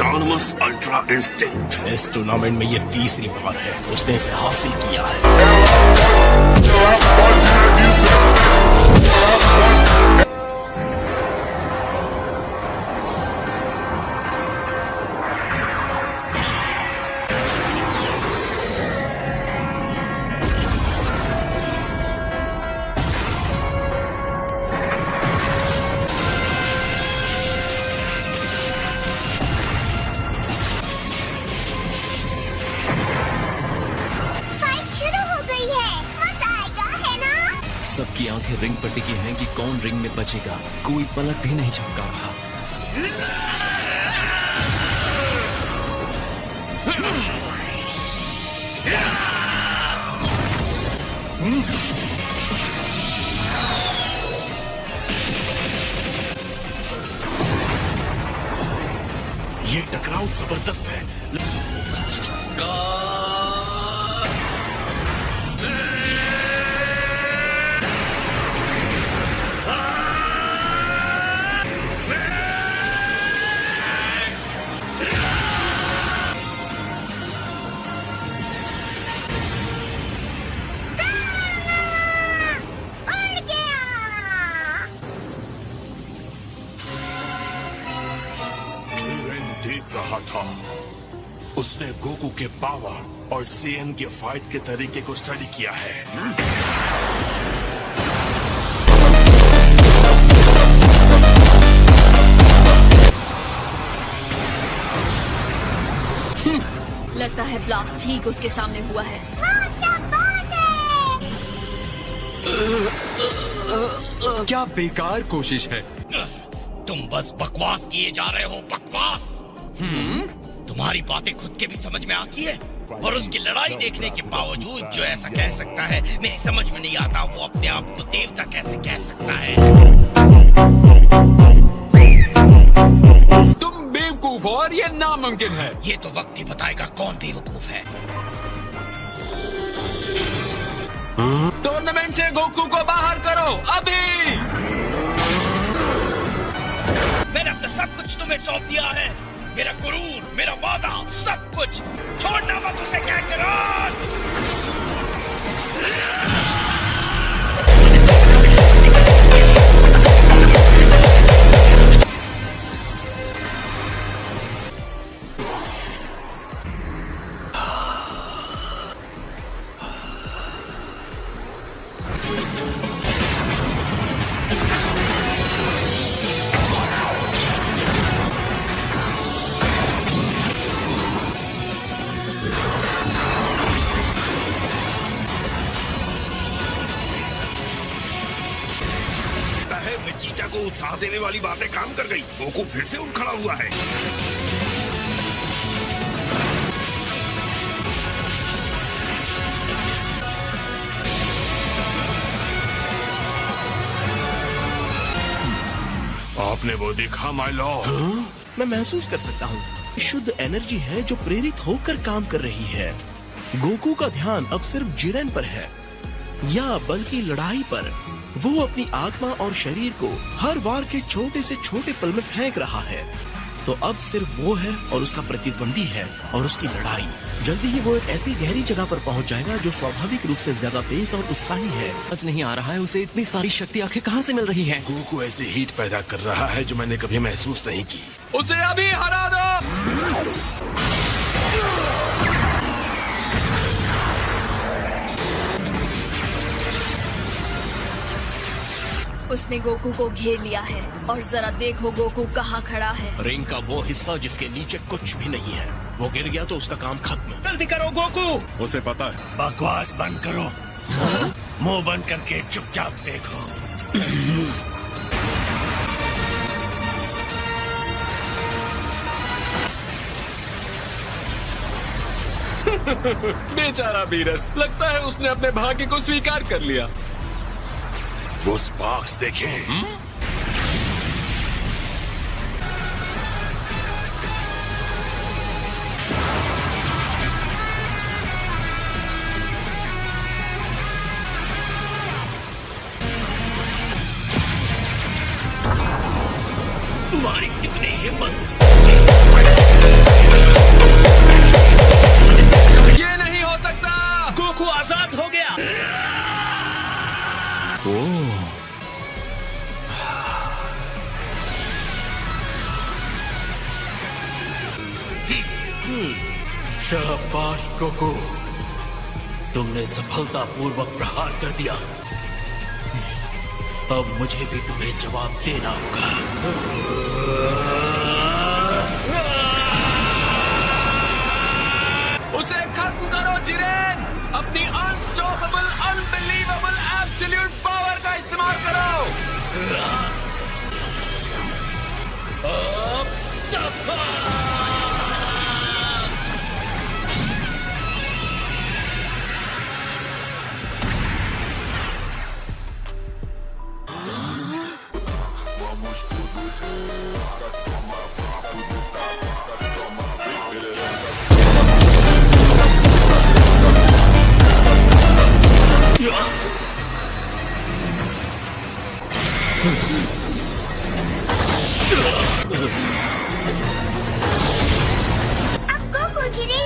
Autonomous ultra instinct. इस tournament में ये तीसरी बार है उसने इसे हासिल किया है। सबकी आंखें रिंग पर टिकी हैं कि कौन रिंग में बचेगा। कोई पलक भी नहीं झपका रहा। ये टकराव जबरदस्त है। देख रहा था, उसने गोकू के पावर और सीएन के फाइट के तरीके को स्टडी किया है। लगता है ब्लास्ट ठीक उसके सामने हुआ है। क्या बेकार कोशिश है। तुम बस बकवास किए जा रहे हो, बकवास। तुम्हारी बातें खुद के भी समझ में आती है, और उसकी लड़ाई देखने के बावजूद जो ऐसा कह सकता है, मेरी समझ में नहीं आता वो अपने आप को देवता कैसे कह सकता है। तुम बेवकूफ हो और ये नामुमकिन है। ये तो वक्त ही बताएगा कौन बेवकूफ है। टूर्नामेंट से गोकू को बाहर करो अभी। मैंने अपना सब कुछ तुम्हें सौंप दिया है, मेरा गुरूर, मेरा वादा, सब कुछ। छोड़ना मत उसे, काकरोट। चीचा को उत्साह देने वाली बातें काम कर गई। गोकू फिर से उठ खड़ा हुआ है। आपने वो देखा माय लॉर्ड? मैं महसूस कर सकता हूँ, शुद्ध एनर्जी है जो प्रेरित होकर काम कर रही है। गोकू का ध्यान अब सिर्फ जिरेन पर है, या बल्कि लड़ाई पर। वो अपनी आत्मा और शरीर को हर वार के छोटे से छोटे पल में फेंक रहा है। तो अब सिर्फ वो है और उसका प्रतिद्वंदी है और उसकी लड़ाई। जल्दी ही वो एक ऐसी गहरी जगह पर पहुंच जाएगा जो स्वाभाविक रूप से ज्यादा तेज और उत्साही है। समझ नहीं आ रहा है उसे इतनी सारी शक्ति आखिर कहाँ से मिल रही है। गोकू ऐसी हीट पैदा कर रहा है जो मैंने कभी महसूस नहीं की। उसे अभी हरा दो। उसने गोकू को घेर लिया है और जरा देखो गोकू कहाँ खड़ा है। रिंग का वो हिस्सा जिसके नीचे कुछ भी नहीं है, वो गिर गया तो उसका काम खत्म। जल्दी करो गोकू। उसे पता है। बकवास बंद करो, मुंह बंद करके चुपचाप देखो। बेचारा बीरस, लगता है उसने अपने भाग्य को स्वीकार कर लिया। वो स्पार्क्स देखें। तुम्हारी इतनी हिम्मत। बर्बाद हो गया। शाबाश गोकू, तुमने सफलतापूर्वक प्रहार कर दिया। अब मुझे भी तुम्हें जवाब देना होगा। उसे खत्म करो जिरेन, अपनी अनस्टॉपेबल, अनबिलीवेबल, एब्सोल्यूट पावर का इस्तेमाल करो। अब सफल।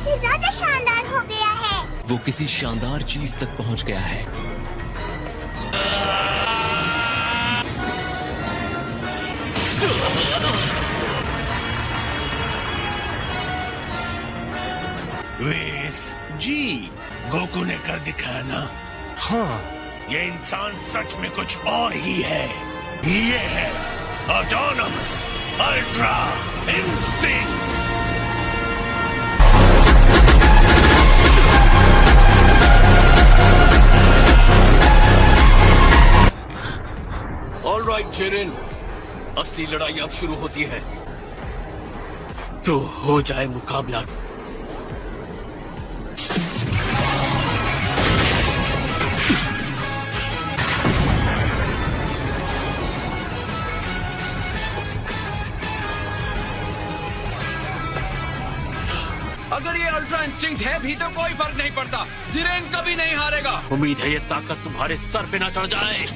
से ज्यादा शानदार हो गया है। वो किसी शानदार चीज तक पहुंच गया है। वेस जी। गोकू ने कर दिखाया ना। हाँ, ये इंसान सच में कुछ और ही है। ये है autonomous ultra instinct. Alright Jiren, असली लड़ाई अब शुरू होती है। तो हो जाए मुकाबला। अगर ये अल्ट्रा इंस्टिंक्ट है भी तो कोई फर्क नहीं पड़ता। जिरेन कभी नहीं हारेगा। उम्मीद है ये ताकत तुम्हारे सर पे ना चढ़ जाए।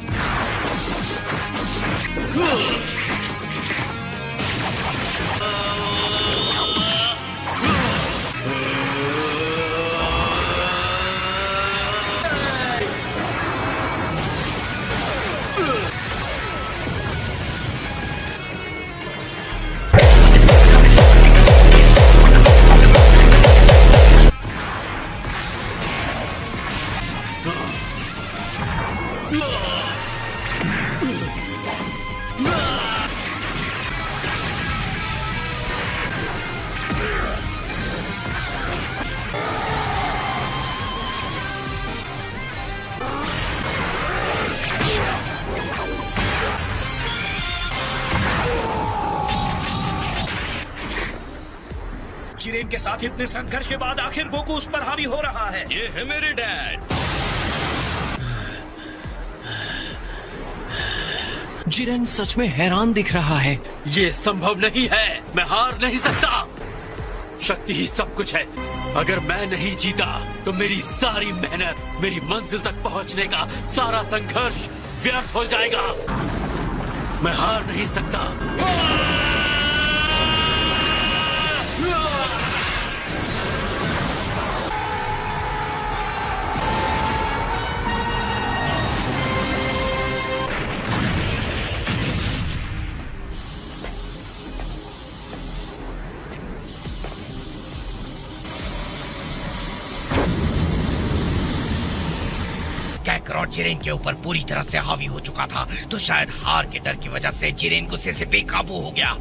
जिरेन के साथ इतने संघर्ष के बाद आखिर गोकू उस पर हावी हो रहा है। ये है मेरे डैड। जिरेन सच में हैरान दिख रहा है। ये संभव नहीं है, मैं हार नहीं सकता। शक्ति ही सब कुछ है। अगर मैं नहीं जीता तो मेरी सारी मेहनत, मेरी मंजिल तक पहुंचने का सारा संघर्ष व्यर्थ हो जाएगा। मैं हार नहीं सकता। कैकरॉट जिरेन के ऊपर पूरी तरह से हावी हो चुका था, तो शायद हार के डर की वजह से जिरेन गुस्से से बेकाबू हो गया।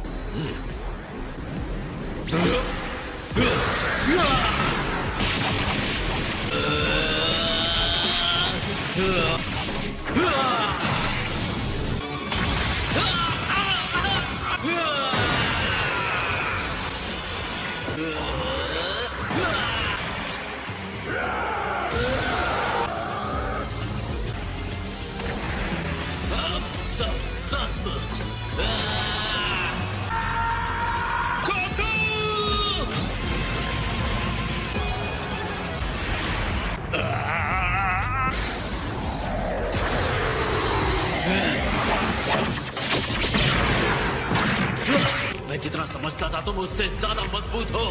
मैं जितना समझता था तुम उससे ज्यादा मजबूत हो।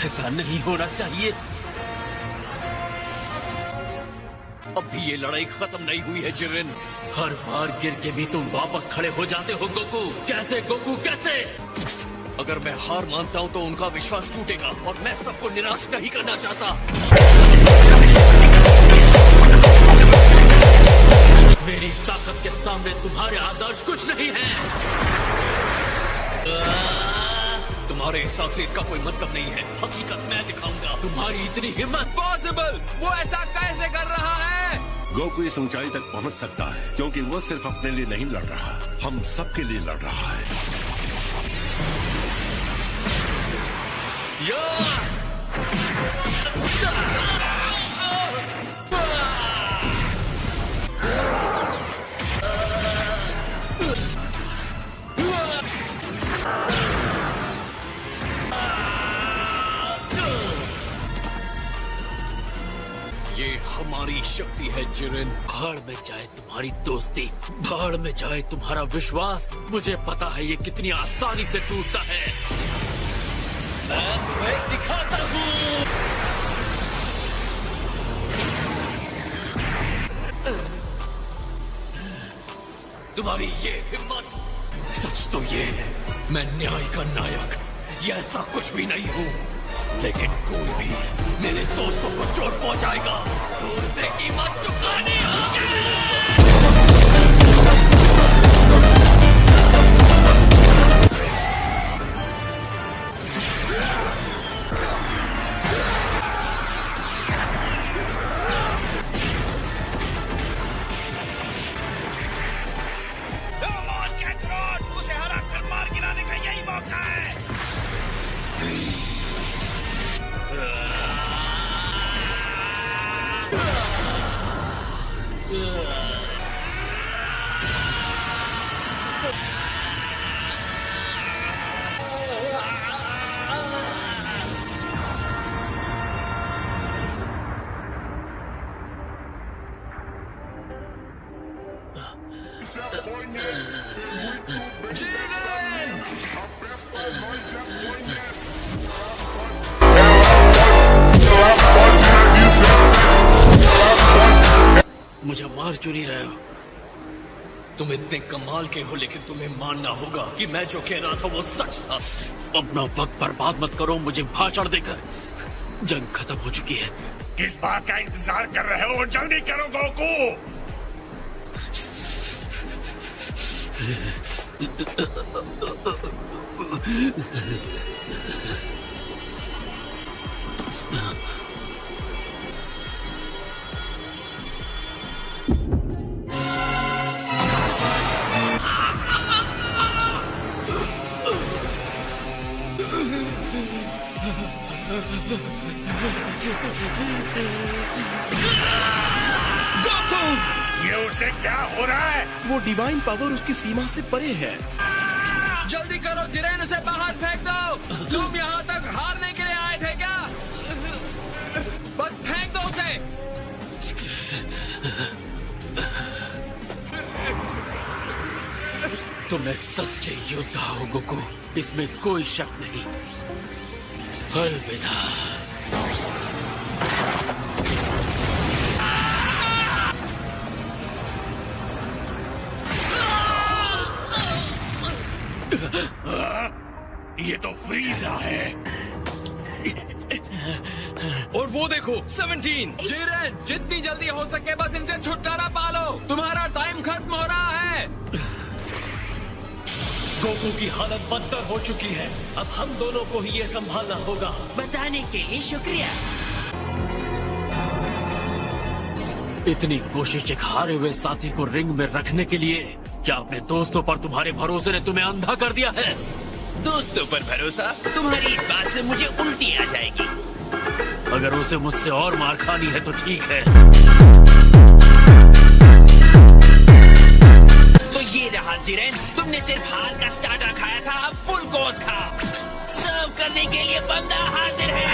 ऐसा नहीं होना चाहिए। अब भी ये लड़ाई खत्म नहीं हुई है जिरेन। हर बार गिर के भी तुम वापस खड़े हो जाते हो गोकू। कैसे गोकू, कैसे? अगर मैं हार मानता हूं तो उनका विश्वास टूटेगा और मैं सबको निराश नहीं करना चाहता। मेरी ताकत के सामने तुम्हारे आदर्श कुछ नहीं है। तुम्हारे हिसाब से इसका कोई मतलब नहीं है। हकीकत मैं दिखाऊंगा। तुम्हारी इतनी हिम्मत? पॉसिबल! वो ऐसा कैसे कर रहा है? गोकू इस ऊंचाई तक पहुंच सकता है क्योंकि वो सिर्फ अपने लिए नहीं लड़ रहा, हम सबके लिए लड़ रहा है। ये हमारी शक्ति है जिरेन। भाड़ में जाए तुम्हारी दोस्ती, भाड़ में जाए तुम्हारा विश्वास। मुझे पता है ये कितनी आसानी से टूटता है। मैं तुम्हें दिखाता हूँ। तुम्हारी ये हिम्मत। सच तो ये है, मैं न्याय का नायक ये ऐसा कुछ भी नहीं हूँ, लेकिन कोई भी मेरे दोस्तों को चोट पहुंचाएगा तो उसे कीमत चुकानी होगी। उसे हरा कर मार गिराने का यही मौका है। मुझे मार क्यों नहीं रहे हो? तुम इतने कमाल के हो, लेकिन तुम्हें मानना होगा कि मैं जो कह रहा था वो सच था। अपना वक्त बर्बाद मत करो मुझे भाषण देकर। जंग खत्म हो चुकी है। किस बात का इंतजार कर रहे हो? जल्दी करो गोकू। ये उसे क्या हो रहा है? वो डिवाइन पावर उसकी सीमा से परे है। जल्दी करो जिरेन, उसे बाहर फेंक दो। तुम यहाँ तक हारने के लिए आए थे क्या? बस फेंक दो उसे। तुम एक सच्चे योद्धा हो गोकू, इसमें कोई शक नहीं। अलविदा। ये तो फ्रीजा है। और वो देखो 17। जिरेन, जितनी जल्दी हो सके बस इनसे छुटकारा पालो। तुम्हारा टाइम खत्म हो रहा है। गोकू की हालत बदतर हो चुकी है। अब हम दोनों को ही ये संभालना होगा। बताने के लिए शुक्रिया। इतनी कोशिश एक हारे हुए साथी को रिंग में रखने के लिए? क्या अपने दोस्तों पर तुम्हारे भरोसे ने तुम्हें अंधा कर दिया है? दोस्तों पर भरोसा? तुम्हारी इस बात से मुझे उल्टी आ जाएगी। अगर उसे मुझसे और मार खानी है तो ठीक है। तो ये रहा जिरेन, तुमने सिर्फ हार का स्टार्टर खाया था, अब फुल कोर्स खा। सर्व करने के लिए बंदा हाजिर है।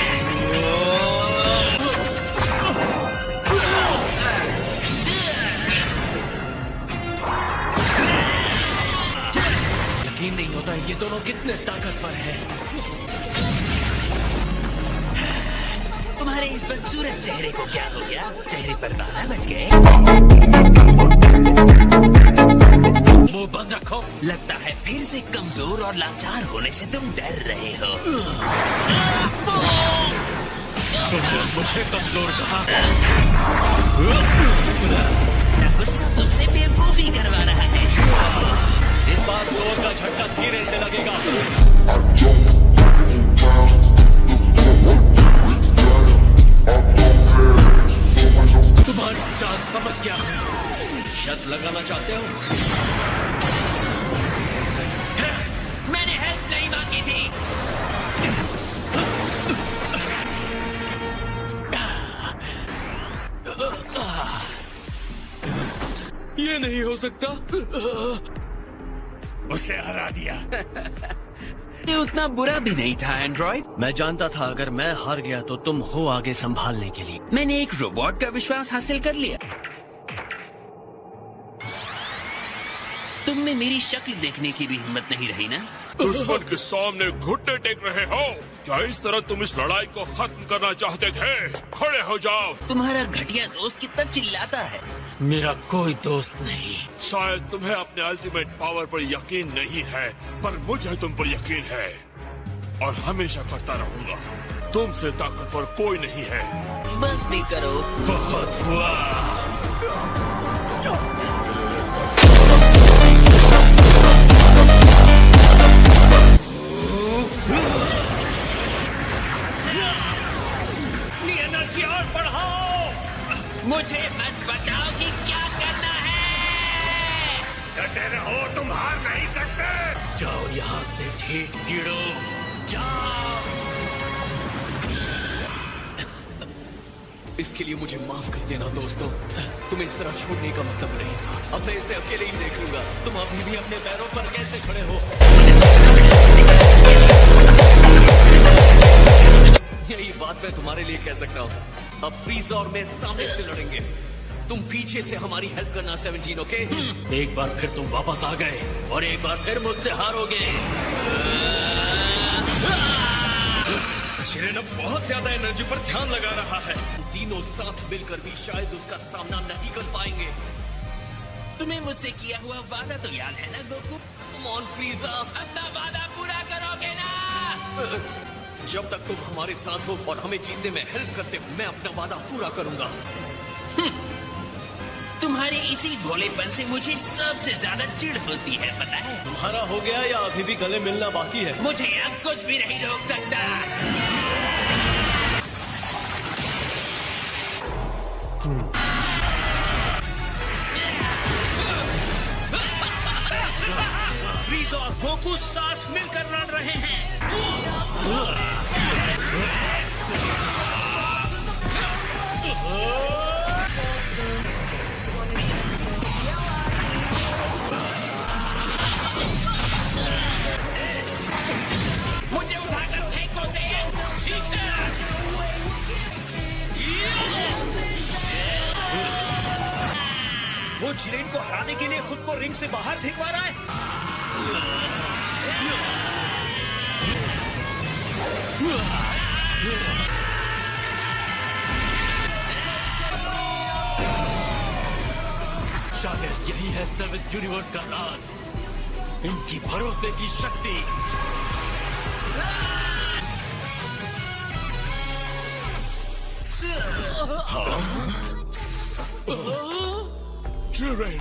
नहीं होता ये दोनों कितने ताकतवर हैं। तुम्हारे इस बदसूरत चेहरे को क्या हो गया? चेहरे पर बाला बच गए? मुंह बंद रखो। लगता है फिर से कमजोर और लाचार होने से तुम डर रहे हो। तुमने मुझे कमजोर कहा। गुस्सा तुमसे बेवकूफी करवा रहा है। इस बार जोर का झटका धीरे से लगेगा। तुम्हारी चाल समझ गया। शर्त लगाना चाहते हो? मैंने हेल्प नहीं मांगी थी। ये नहीं हो सकता। उसे हरा दिया। ये उतना बुरा भी नहीं था एंड्रॉइड। मैं जानता था अगर मैं हार गया तो तुम हो आगे संभालने के लिए। मैंने एक रोबोट का विश्वास हासिल कर लिया। तुम में मेरी शक्ल देखने की भी हिम्मत नहीं रही ना? दुश्मन के सामने घुटने टेक रहे हो क्या? इस तरह तुम इस लड़ाई को खत्म करना चाहते थे? खड़े हो जाओ। तुम्हारा घटिया दोस्त कितना चिल्लाता है। मेरा कोई दोस्त नहीं। शायद तुम्हें अपने अल्टीमेट पावर पर यकीन नहीं है, पर मुझे तुम पर यकीन है और हमेशा करता रहूंगा। तुमसे ताकतवर कोई नहीं है। बस भी करो। बहुत हुआ। एनर्जी और बढ़ाओ। मुझे मत बताओ कि क्या करना है। डटे रहो, तुम हार नहीं सकते। जाओ यहाँ से ठीक कीड़ो, जाओ। इसके लिए मुझे माफ कर देना दोस्तों। तुम्हें इस तरह छोड़ने का मतलब नहीं था। अब मैं इसे अकेले ही देख लूंगा। तुम अभी भी अपने पैरों पर कैसे खड़े हो? यही बात मैं तुम्हारे लिए कह सकता हूँ। अब फ्रीज़र और मैं सामने से लड़ेंगे। तुम पीछे से हमारी हेल्प करना 17, ओके? एक बार फिर तुम वापस आ गए और एक बार फिर मुझसे हारोगे। शिरेन अब बहुत ज्यादा एनर्जी पर ध्यान लगा रहा है। तीनों साथ मिलकर भी शायद उसका सामना नहीं कर पाएंगे। तुम्हें मुझसे किया हुआ वादा तो याद है ना गोकू? Come on, फ्रीज़र, अपना वादा पूरा करोगे ना? जब तक तुम हमारे साथ हो और हमें जीतने में हेल्प करते हो, मैं अपना वादा पूरा करूंगा। तुम्हारे इसी भोलेपन से मुझे सबसे ज्यादा चिढ़ होती है, पता है? तुम्हारा हो गया या अभी भी गले मिलना बाकी है? मुझे अब कुछ भी नहीं रोक सकता। फ्रीज़र और गोकू साथ मिलकर लड़ रहे हैं। मुझे उठाकर फेंको से। ठीक है। वो जिरेन को हराने के लिए खुद को रिंग से बाहर फेंकवा रहा है। शायद यही है 7th यूनिवर्स का राज, इनकी भरोसे की शक्ति। जिरेन,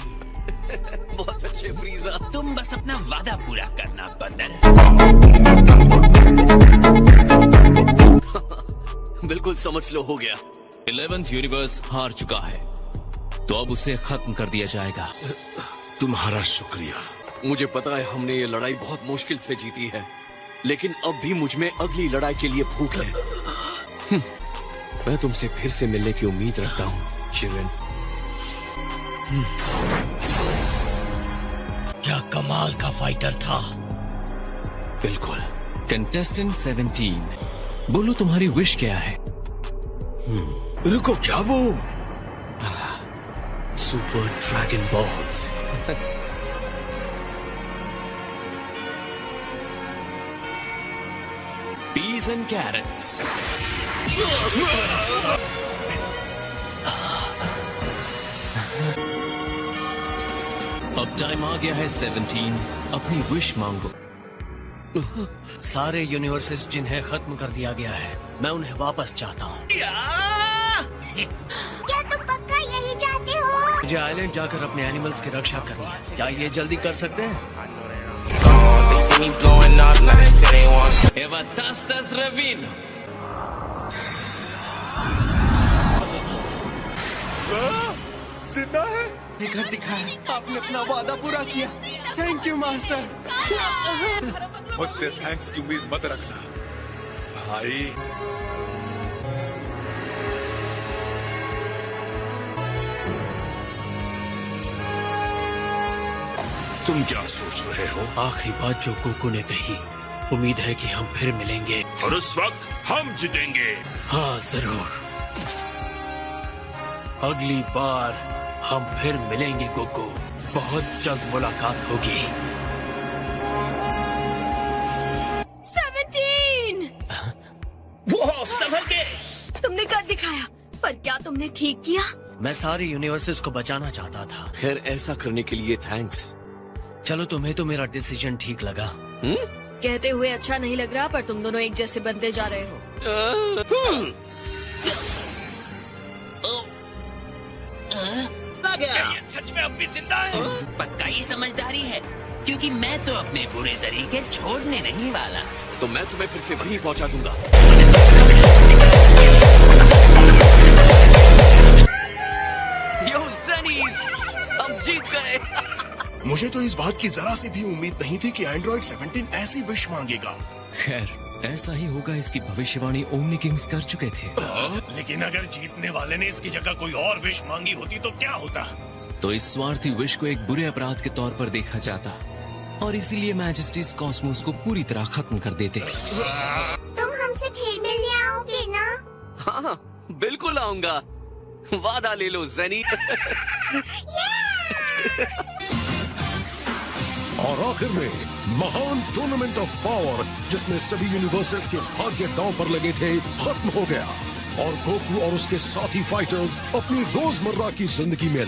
बहुत अच्छे फ्रीज़र। तुम बस अपना वादा पूरा करना बंदर। बिल्कुल समझ लो, हो गया। 11th यूनिवर्स हार चुका है, तो अब उसे खत्म कर दिया जाएगा। तुम्हारा शुक्रिया। मुझे पता है हमने ये लड़ाई बहुत मुश्किल से जीती है, लेकिन अब भी मुझ में अगली लड़ाई के लिए भूख है। मैं तुमसे फिर से मिलने की उम्मीद रखता हूँ, जिरेन। क्या कमाल का फाइटर था। बिल्कुल। कंटेस्टेंट 17, बोलो तुम्हारी विश क्या है? रुको, क्या वो? Super dragon balls. peas and carrots. अब टाइम आ गया है 17, अपनी विश मांगो। सारे यूनिवर्सेस जिन्हें खत्म कर दिया गया है, मैं उन्हें वापस चाहता हूँ। क्या तुम पक्का यही चाहते हो? मुझे आइलैंड जाकर अपने एनिमल्स की रक्षा करनी है। क्या ये जल्दी कर सकते हैं? Eva tastas Ravino. जिंदा है? घर दिखा है। आपने अपना वादा पूरा किया। Thank you master. मुझसे थैंक्स की उम्मीद मत रखना भाई। तुम क्या सोच रहे हो? आखिरी बात जो गोकू ने कही, उम्मीद है कि हम फिर मिलेंगे। और उस वक्त हम जीतेंगे। हाँ जरूर, अगली बार हम फिर मिलेंगे गोकू। बहुत जल्द मुलाकात होगी। 17! वो संभल के। तुमने कर दिखाया, पर क्या तुमने ठीक किया? मैं सारे यूनिवर्सेस को बचाना चाहता था। खैर, ऐसा करने के लिए थैंक्स। चलो, तुम्हें तो मेरा डिसीजन ठीक लगा। कहते हुए अच्छा नहीं लग रहा, पर तुम दोनों एक जैसे बनते जा रहे हो। क्या ये सच में अब भी जिंदा है? पक्का ये समझदारी है, क्योंकि मैं तो अपने बुरे तरीके छोड़ने नहीं वाला। तो मैं तुम्हें फिर से वहीं पहुंचा दूंगा। यो सनीज, हम जीत गए। मुझे तो इस बात की जरा सी भी उम्मीद नहीं थी कि एंड्रॉइड 17 ऐसी विश मांगेगा। खैर, ऐसा ही होगा, इसकी भविष्यवाणी ओमनी किंग्स कर चुके थे। लेकिन अगर जीतने वाले ने इसकी जगह कोई और विश मांगी होती तो क्या होता? तो इस स्वार्थी विश को एक बुरे अपराध के तौर पर देखा जाता, और इसीलिए मैजेस्टीज कॉस्मोस को पूरी तरह खत्म कर देते। तुम हमसे फिर मिलने आओगे ना? हाँ, बिल्कुल आऊंगा। वादा ले लो ज़ेनी। और आखिर में महान टूर्नामेंट ऑफ पावर, जिसमें सभी यूनिवर्सेस के भाग्य दांव पर लगे थे, खत्म हो गया और गोकू और उसके साथी फाइटर्स अपनी रोजमर्रा की जिंदगी में